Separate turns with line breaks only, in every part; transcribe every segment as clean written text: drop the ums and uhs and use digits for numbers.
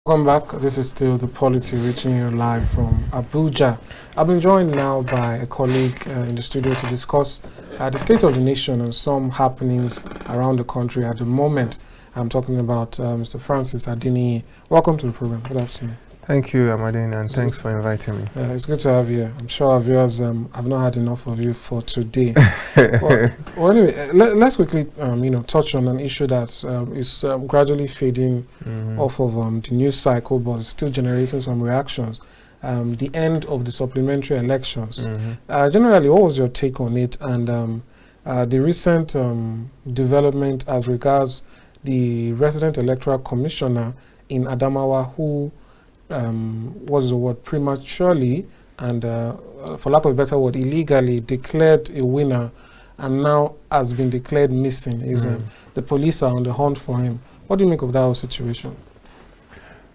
Welcome back. This is still the Polity reaching you live from Abuja. I've been joined now by a colleague in the studio to discuss the state of the nation and some happenings around the country at the moment. I'm talking about Mr. Francis Adini. Welcome to the program. Good afternoon.
Thank you, Amadine, and thanks for inviting me.
It's good to have you. I'm sure our viewers have not had enough of you for today. well, anyway, let's quickly touch on an issue that is gradually fading off of the news cycle, but still generating some reactions. The end of the supplementary elections. Generally, what was your take on it, and the recent development as regards the resident electoral commissioner in Adamawa who was the word prematurely and for lack of a better word illegally declared a winner and now has been declared missing. The police are on the hunt for him. What do you make of that whole situation?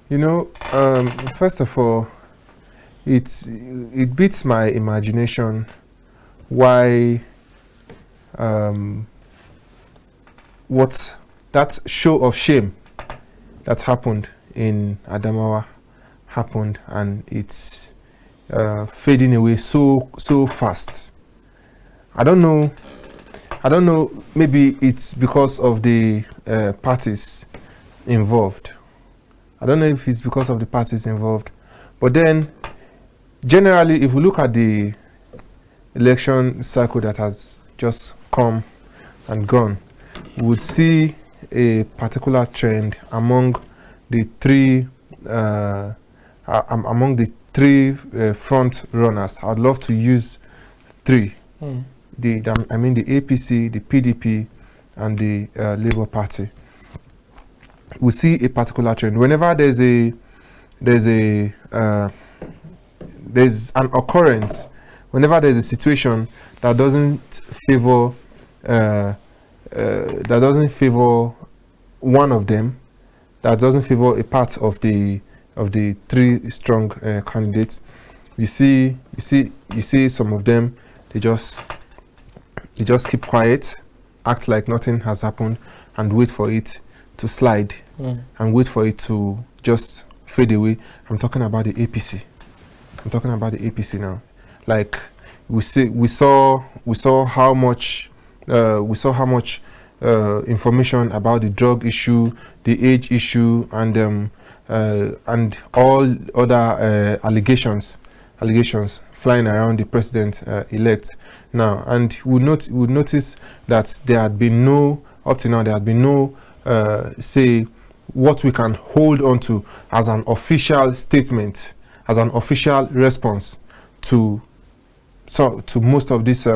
You know, first of all, it beats my imagination why what that show of shame that happened in Adamawa happened, and it's fading away so fast. I don't know. Maybe it's because of the parties involved. I don't know if it's because of the parties involved. But then, generally, if we look at the election cycle that has just come and gone, we would see a particular trend among the three front runners. I'd love to use three. The APC, the PDP, and the Labour Party. We see a particular trend. Whenever there's an occurrence, whenever there's a situation that doesn't favor one of them, that doesn't favor a part of the three strong candidates, you see some of them, they just keep quiet, act like nothing has happened, and wait for it to slide and wait for it to just fade away. I'm talking about the APC. I'm talking about the APC now. Like we saw how much information about the drug issue, the age issue, and all other allegations flying around the president elect now. And we notice that there had been no, up to now, there had been no say what we can hold on to as an official statement, as an official response to most of these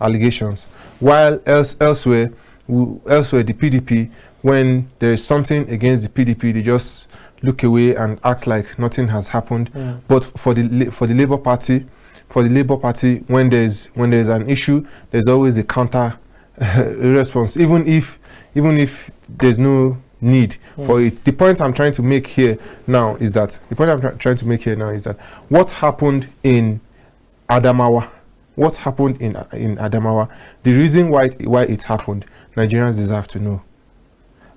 allegations. While elsewhere the PDP, when there is something against the PDP, they just look away and act like nothing has happened. But for the Labour Party, when there's an issue, there's always a counter response, even if there's no need for it. The point I'm trying to make here now is that what happened in Adamawa, the reason why it happened, Nigerians deserve to know.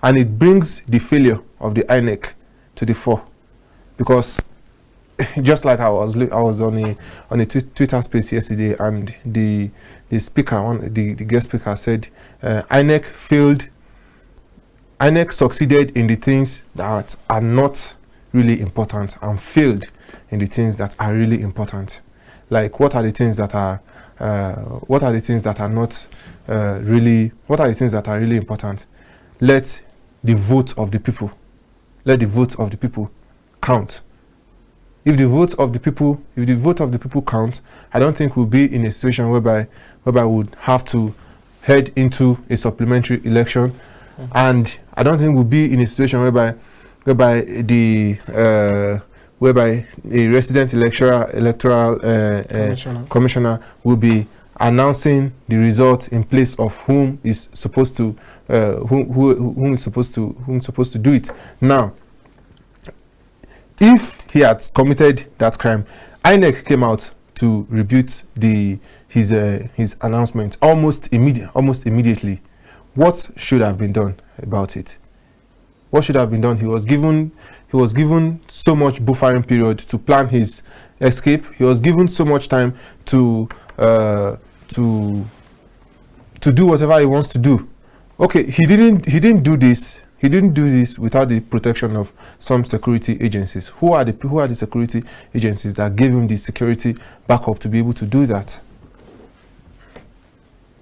And it brings the failure of the INEC to the fore, because just like I was on a Twitter space yesterday, and the speaker, the guest speaker, said INEC succeeded in the things that are not really important and failed in the things that are really important. Like, what are the things that are really important? Let the vote of the people count. If the vote of the people count, I don't think we'll be in a situation whereby we would have to head into a supplementary election, and I don't think we'll be in a situation whereby a resident electoral commissioner will be announcing the result in place of whom is supposed to do it. Now, if he had committed that crime, INEC came out to rebut his announcement almost immediately. What should have been done about it? What should have been done? He was given so much buffering period to plan his escape. He was given so much time to do whatever he wants to do. Okay, he didn't do this. He didn't do this without the protection of some security agencies. Who are the security agencies that gave him the security backup to be able to do that?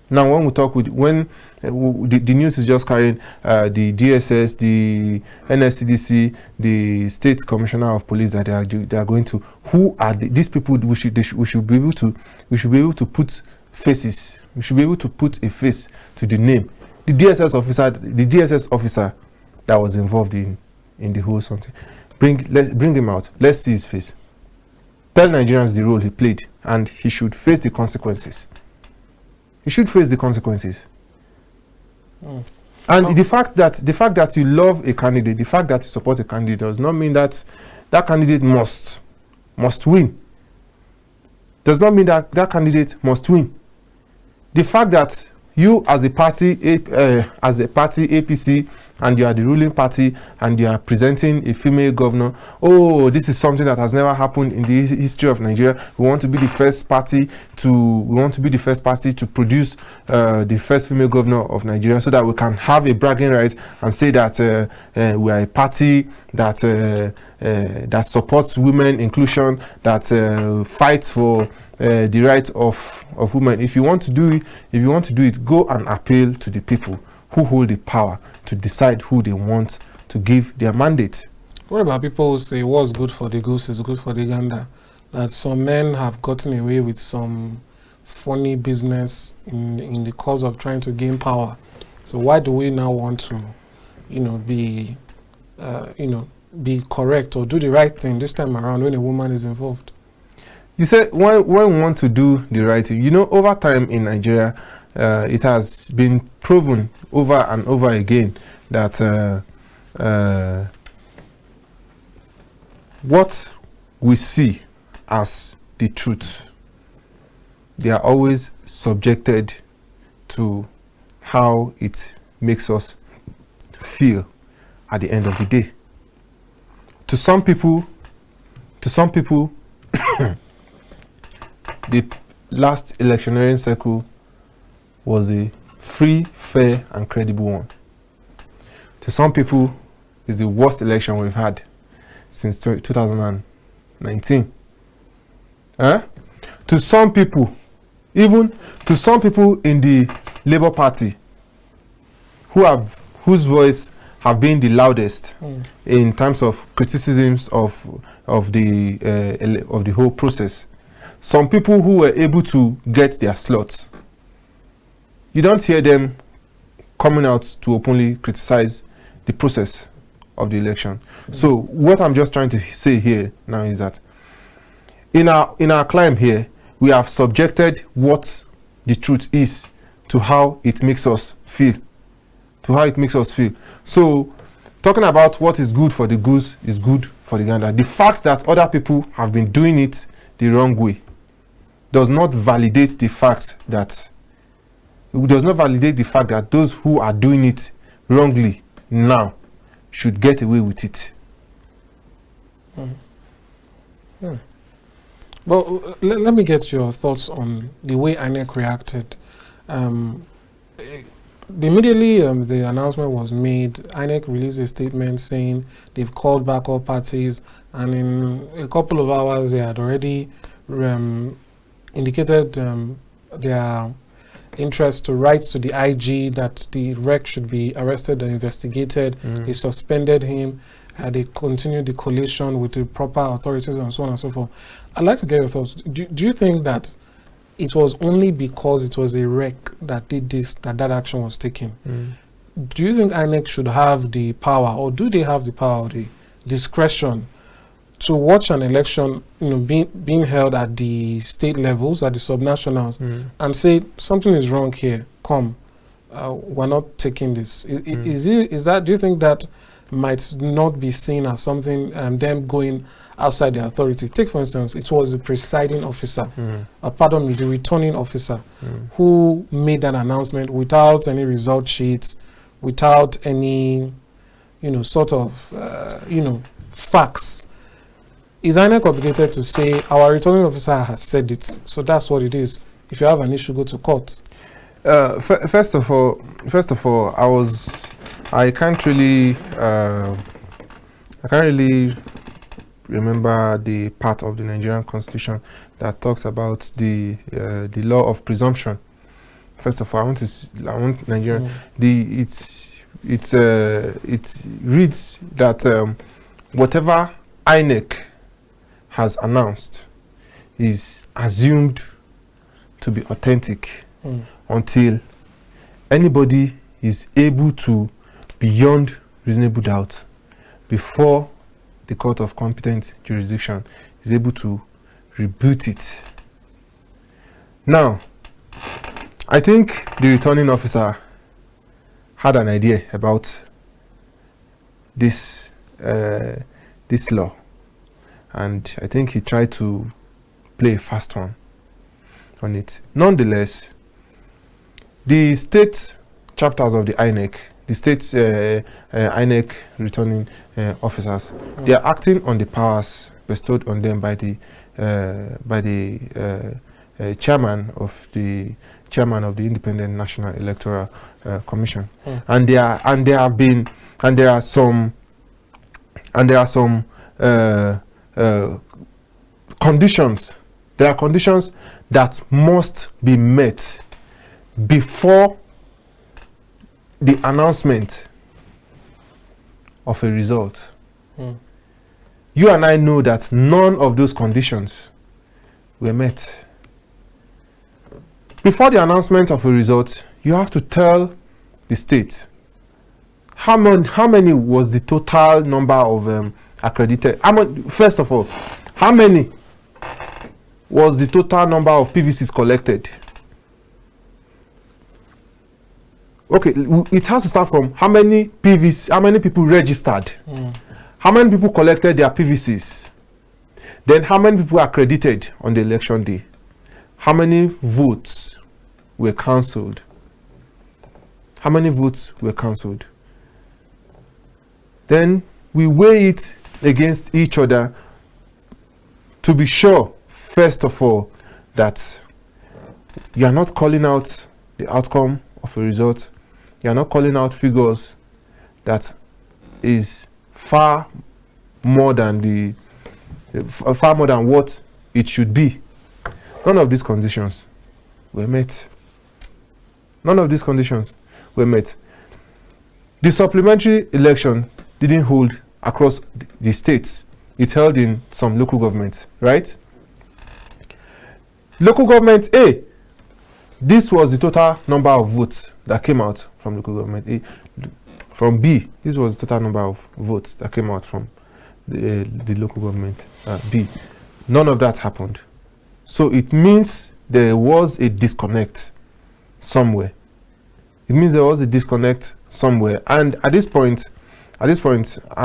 Now, when we talk with the news is just carrying the DSS, the NSCDC, the State Commissioner of Police that they are going to. Who are these people? We should be able to put faces. We should be able to put a face to the name. The DSS officer that was involved in the whole something. Bring him out. Let's see his face. Tell Nigerians the role he played, and he should face the consequences. He should face the consequences. And the fact that you love a candidate, the fact that you support a candidate, does not mean that that candidate must win. Does not mean that that candidate must win. The fact that you as a party APC, and you are the ruling party, and you are presenting a female governor, oh, this is something that has never happened in the history of Nigeria. We want to be the first party to produce the first female governor of Nigeria, so that we can have a bragging right and say that we are a party that supports women inclusion, that fights for the right of women. If you want to do it, go and appeal to the people who hold the power to decide who they want to give their mandate.
What about people who say what's good for the goose is good for the gander? That some men have gotten away with some funny business in the cause of trying to gain power. So why do we now want to, be correct or do the right thing this time around when a woman is involved?
You said when we want to do the right thing, over time in Nigeria, it has been proven over and over again that what we see as the truth, they are always subjected to how it makes us feel at the end of the day. To some people, the last electioneering cycle was a free, fair, and credible one. To some people, it's the worst election we've had since 2019. To some people, even to some people in the Labour Party, whose voice have been the loudest in terms of criticisms of the whole process. Some people who were able to get their slots, you don't hear them coming out to openly criticize the process of the election. So what I'm just trying to say here now is that in our climb here, we have subjected what the truth is to how it makes us feel. So talking about what is good for the goose is good for the gander. The fact that other people have been doing it the wrong way does not validate the fact that those who are doing it wrongly now should get away with it.
Well, let me get your thoughts on the way INEC reacted. Immediately the announcement was made, INEC released a statement saying they've called back all parties, and in a couple of hours they had already indicated their interest to write to the IG that the REC should be arrested and investigated. They suspended him. They continued the collation with the proper authorities and so on and so forth. I'd like to get your thoughts. Do you think that it was only because it was a REC that did this, that action was taken? Do you think INEC should have the power, or do they have the power, or the discretion to watch an election, being held at the state levels, at the subnationals, and say something is wrong here? Come, we're not taking this. Do you think that might not be seen as something them going outside the authority? Take for instance, it was the presiding officer, the returning officer, who made that announcement without any result sheets, without any sort of, facts, is INEC obligated to say our returning officer has said it, so that's what it is? If you have an issue, go to court.
First of all, I can't really remember the part of the Nigerian Constitution that talks about the law of presumption. First of all, I want Nigerian. It reads that whatever INEC has announced is assumed to be authentic until anybody is able to, beyond reasonable doubt, before the court of competent jurisdiction is able to rebut it. Now, I think the returning officer had an idea about this law, and I think he tried to play a fast one on it. Nonetheless, the state chapters of the INEC, the state INEC returning officers, they are acting on the powers bestowed on them by the chairman of the Independent National Electoral Commission, and there are some conditions. There are conditions that must be met before the announcement of a result. You and I know that none of those conditions were met. Before the announcement of a result, you have to tell the state how many was the total number of accredited. First of all, how many was the total number of PVCs collected? Okay, it has to start from how many people registered, how many people collected their PVCs, then how many people accredited on the election day, how many votes were cancelled, Then we weigh it against each other to be sure, first of all, that you are not calling out the outcome of a result. You are not calling out figures that is far more than what it should be. None of these conditions were met. The supplementary election didn't hold across the states. It held in some local governments, right? Local government A, this was the total number of votes that came out from local government A. From B, this was the total number of votes that came out from the local government B. None of that happened. So it means there was a disconnect somewhere. And at this point, I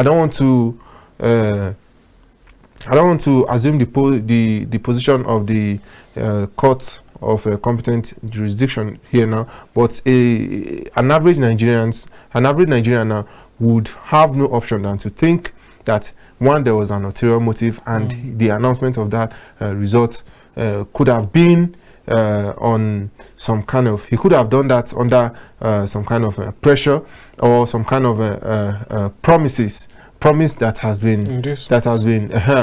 don't want to assume the position of the court of competent jurisdiction here now, but an average Nigerian now would have no option than to think that one, there was an ulterior motive, and the announcement of that result could have been on some kind of, he could have done that under some kind of pressure or some kind of promise that has been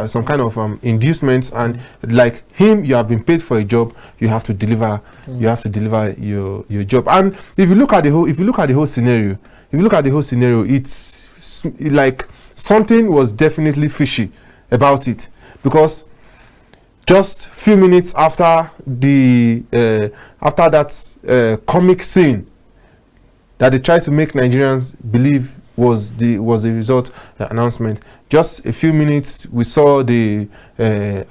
some kind of inducements, and like him, you have been paid for a job, you have to deliver your job. And if you look at the whole scenario, it's like something was definitely fishy about it, because just few minutes after that comic scene that they tried to make Nigerians believe was the result announcement, just a few minutes we saw the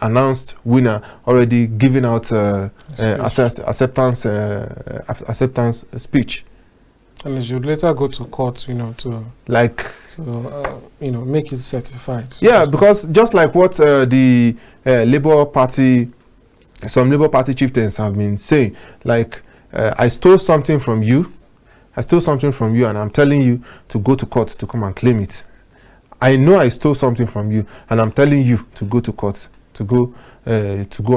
announced winner already giving out acceptance speech,
and it should later go to court, to make it certified.
Yeah, because just like what the Labour Party, some Labour Party chieftains have been saying, like, I stole something from you, I stole something from you, and I'm telling you to go to court to come and claim it. I know I stole something from you, and I'm telling you to go to court to go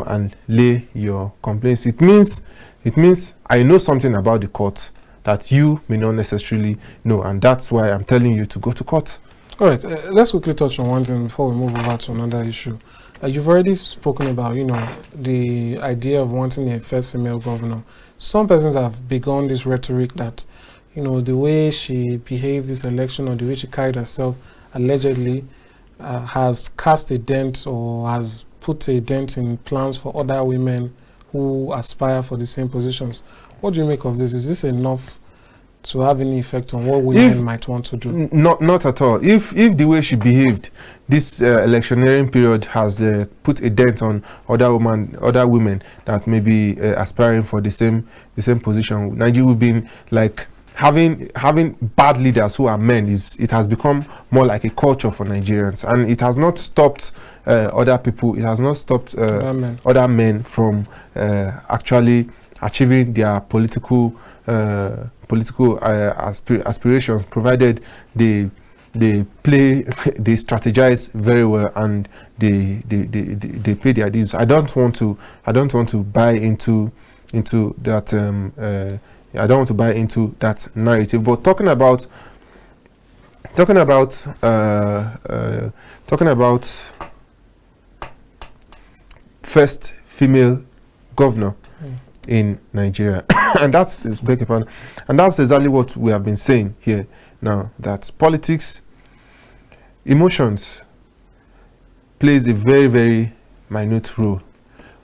and lay your complaints. It means I know something about the court that you may not necessarily know, and that's why I'm telling you to go to court.
All right, let's quickly touch on one thing before we move over to another issue. You've already spoken about, the idea of wanting a first female governor. Some persons have begun this rhetoric that, the way she behaved this election or the way she carried herself allegedly has cast a dent or has put a dent in plans for other women who aspire for the same positions. What do you make of this? Is this enough to have any effect on what women might want to do?
Not at all. If the way she behaved this electioneering period has put a dent on other women that may be aspiring for the same position, Nigeria will be like having bad leaders who are men. It has become more like a culture for Nigerians, and it has not stopped other people. It has not stopped other men from actually achieving their political aspirations, provided they play, they strategize very well, and they pay their dues. I don't want to buy into that. I don't want to buy into that narrative. But talking about first female governor in Nigeria, and that's exactly what we have been saying here now, that politics, emotions plays a very, very minute role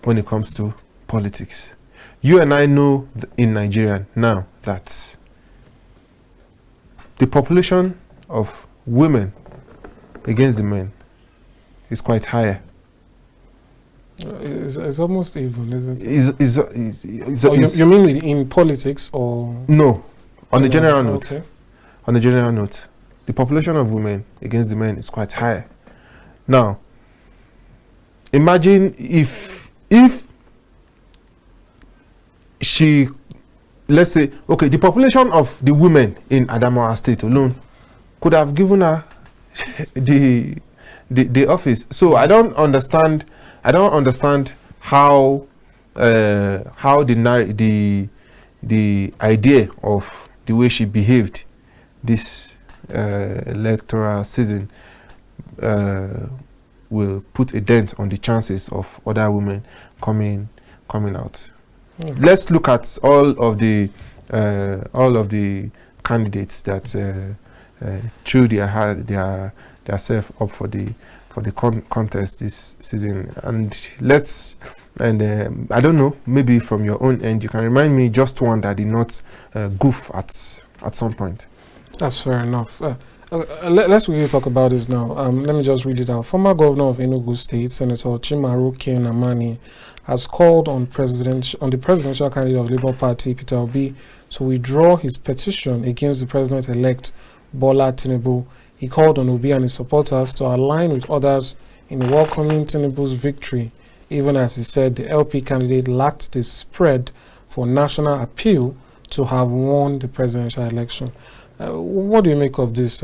when it comes to politics. You and I know in Nigeria now that the population of women against the men is quite higher.
It's almost even, isn't
it?
You mean in politics or?
No, on a general note.
Okay.
On a general note, the population of women against the men is quite higher. Now, imagine if she, let's say, okay, the population of the women in Adamawa State alone could have given her the office. So I don't understand how the idea of the way she behaved this electoral season will put a dent on the chances of other women coming out. Let's look at all of the candidates that threw their self up for the contest this season, and I don't know, maybe from your own end you can remind me just one that did not goof at some point.
That's fair enough. Let's really talk about this now. Let me just read it out. Former governor of Enugu State, Senator Chimaru Amani, has called on the presidential candidate of Labour Party, Peter Obi, to withdraw his petition against the president-elect Bola Tinubu. He called on Obi and his supporters to align with others in welcoming Tinubu's victory, even as he said the LP candidate lacked the spread for national appeal to have won the presidential election. What do you make of this?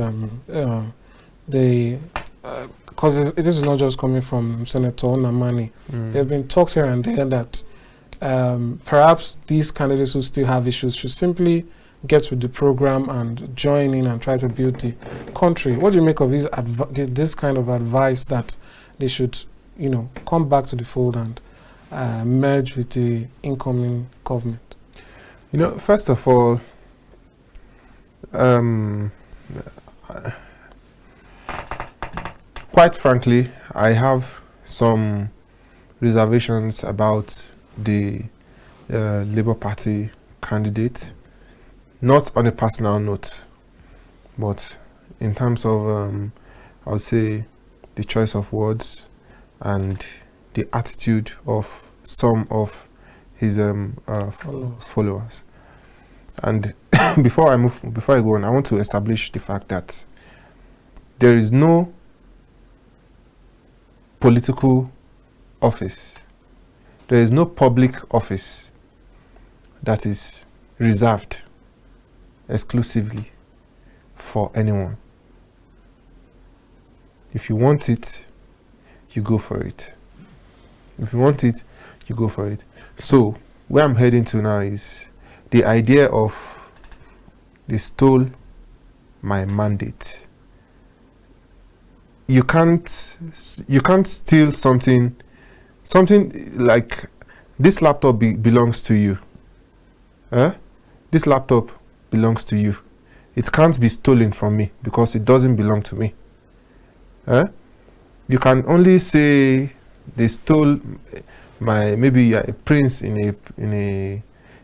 Because this is not just coming from Senator Namani. There have been talks here and there that perhaps these candidates who still have issues should simply get with the program and join in and try to build the country. What do you make of this kind of advice that they should, come back to the fold and merge with the incoming government?
First of all, quite frankly, I have some reservations about the Labour Party candidate, not on a personal note, but in terms of, I would say, the choice of words and the attitude of some of his followers. And before I go on, I want to establish the fact that there is no political office, there is no public office that is reserved exclusively for anyone. If you want it, you go for it. If you want it, you go for it. So where I'm heading to now is the idea of they stole my mandate. You can't steal something like this laptop belongs to you. This laptop belongs to you. It can't be stolen from me because it doesn't belong to me. You can only say they stole maybe you're a prince in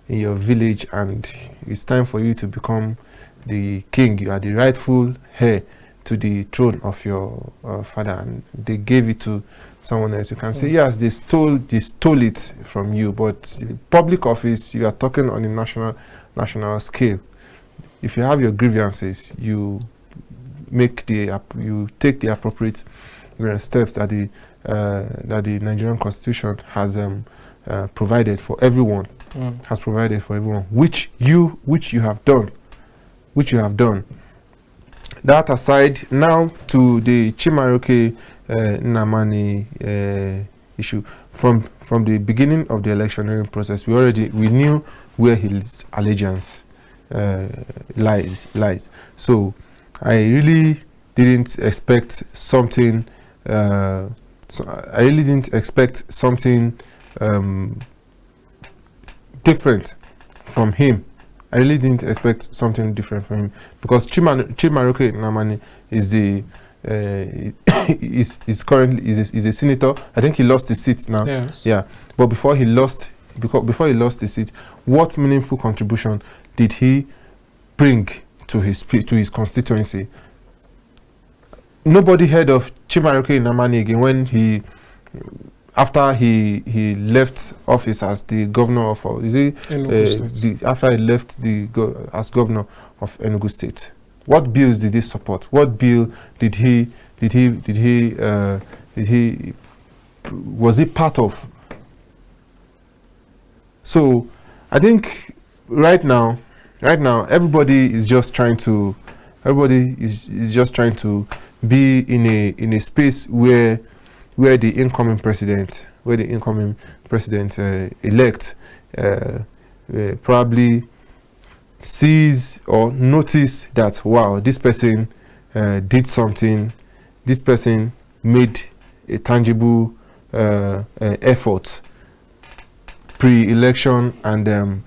your village and it's time for you to become the king. You are the rightful heir to the throne of your father, and they gave it to someone else. You can say yes, they stole it from you, but public office, you are talking on a national scale. If you have your grievances, you take the appropriate steps that the Nigerian Constitution has provided for everyone. Has provided for everyone, which you have done. That aside, now to the Chimaroke Nnamani issue. From the beginning of the electioneering process, we knew where his allegiance lies. So I really didn't expect something. Different from him. I really didn't expect something different from him because Chimaroke Nnamani is currently a senator. I think he lost his seat now.
Yes.
Yeah, but before he lost his seat, what meaningful contribution did he bring to his constituency? Nobody heard of Chimaroke Nnamani again when after he left office as the governor of after he left as governor of Enugu State. What bills did he support? What bill was he part of? So I think right now everybody is just trying to be in a space where the incoming president elect probably sees or notice that, wow, this person did something, this person made a tangible effort pre-election and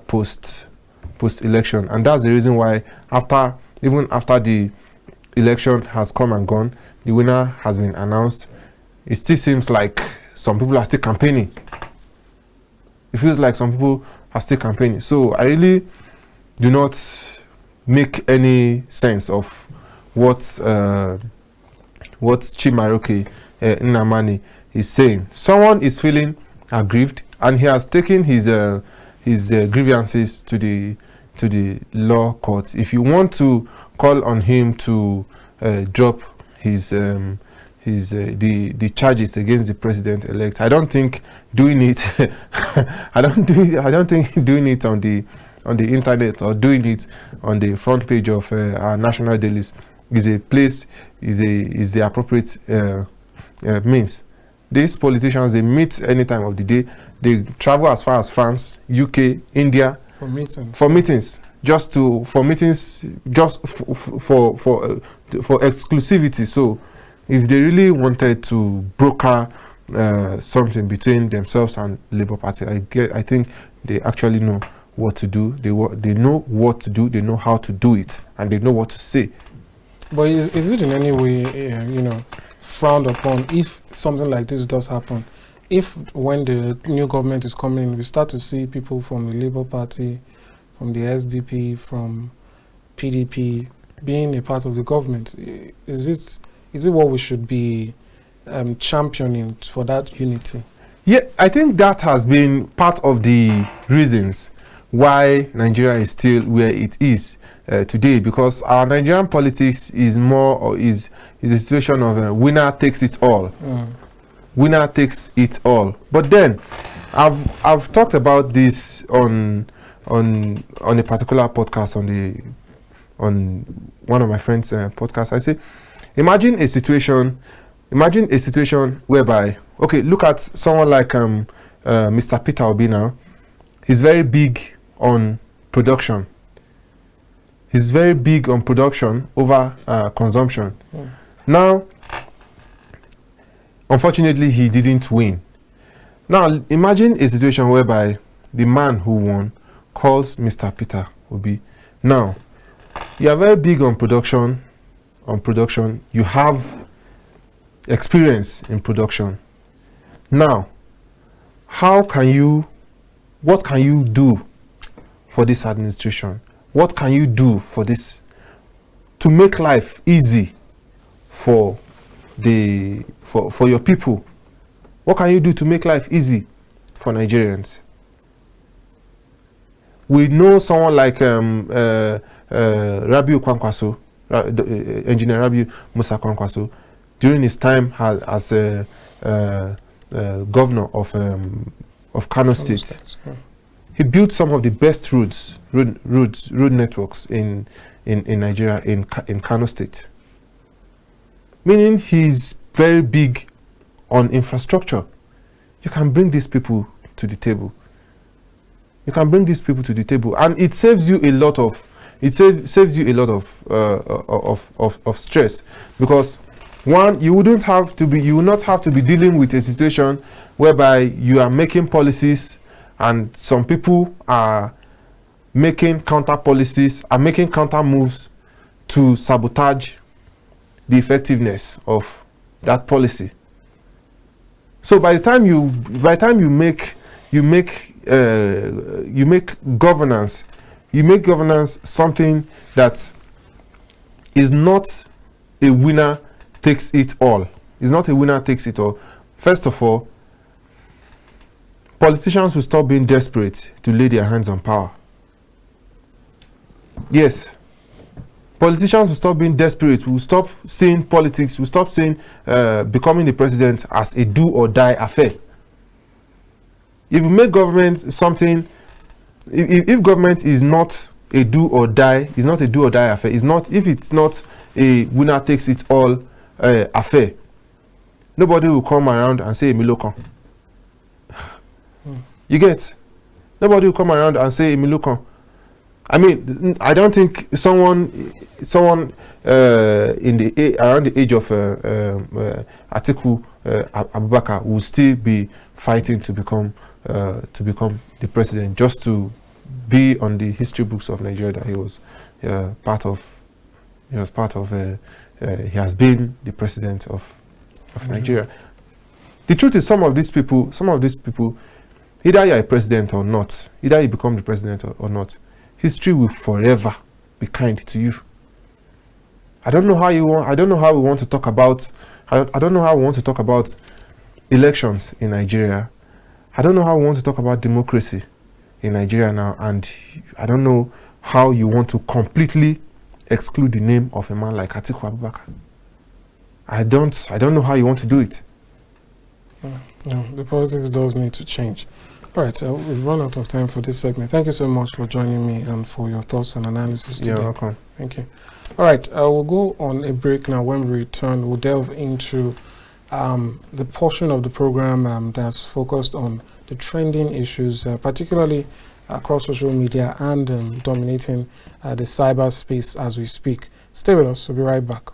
post-election, and that's the reason why even after the election has come and gone, the winner has been announced, it still seems like some people are still campaigning. It feels like some people are still campaigning. So I really do not make any sense of what Chimaroke Nnamani is saying. Someone is feeling aggrieved, and he has taken his grievances to the law court. If you want to call on him to drop the charges against the president-elect, I don't think doing it I don't think doing it on the internet or doing it on the front page of our national dailies is the appropriate means. These politicians, they meet any time of the day. They travel as far as France, UK, India for meetings, just for exclusivity. So if they really wanted to broker something between themselves and Labour Party, I think they actually know what to do. They know what to do. They know how to do it, and they know what to say.
But is it in any way, frowned upon if something like this does happen? If when the new government is coming in, we start to see people from the Labour Party, from the SDP, from PDP being a part of the government, is it what we should be championing for that unity?
Yeah, I think that has been part of the reasons why Nigeria is still where it is today, because our Nigerian politics is a situation of winner takes it all. Winner takes it all. But then I've talked about this on a particular podcast on one of my friends' podcasts. I say, imagine a situation whereby, okay, look at someone like Mr. Peter Obi now. He's very big on production. He's very big on production over consumption. Yeah. Now, unfortunately, he didn't win. Now, imagine a situation whereby the man who won calls Mr. Peter Obi. Now, you are very big on production. You have experience in production. Now, what can you do for this administration? What can you do for this to make life easy for your people? What can you do to make life easy for Nigerians? We know someone like Rabiu Kwankwaso, Engineer Rabiu Musa Kwankwaso, during his time as governor of Kano State. He built some of the best road networks in Nigeria, in Kano State. Meaning he's very big on infrastructure. You can bring these people to the table. And it saves you a lot of stress, because one, you will not have to be dealing with a situation whereby you are making policies and some people are making counter policies, are making counter moves to sabotage the effectiveness of that policy. So by the time you make governance something that is not a winner takes it all. First of all, politicians will stop being desperate to lay their hands on power. Yes. Politicians will stop being desperate, will stop seeing politics, will stop seeing becoming the president as a do or die affair. If you make government something, if government is not a do or die, affair, if it's not a winner takes it all affair, nobody will come around and say Emilokan. You get? Nobody will come around and say Emilokan. I mean, I don't think someone around the age of Atiku Abubakar will still be fighting to become the president, just to be on the history books of Nigeria that he was part of. He has been the president of Nigeria. The truth is, some of these people, either you are a president or not, either you become the president or not, history will forever be kind to you. I don't know how we want to talk about elections in Nigeria. I don't know how we want to talk about democracy in Nigeria now, and I don't know how you want to completely exclude the name of a man like Atiku Abubakar. I don't know how you want to do it.
No, the politics does need to change. All right, we've run out of time for this segment. Thank you so much for joining me and for your thoughts and analysis today.
You're welcome.
Thank you. All right, we'll go on a break now. When we return, we'll delve into the portion of the program that's focused on the trending issues, particularly across social media and dominating the cyberspace as we speak. Stay with us. We'll be right back.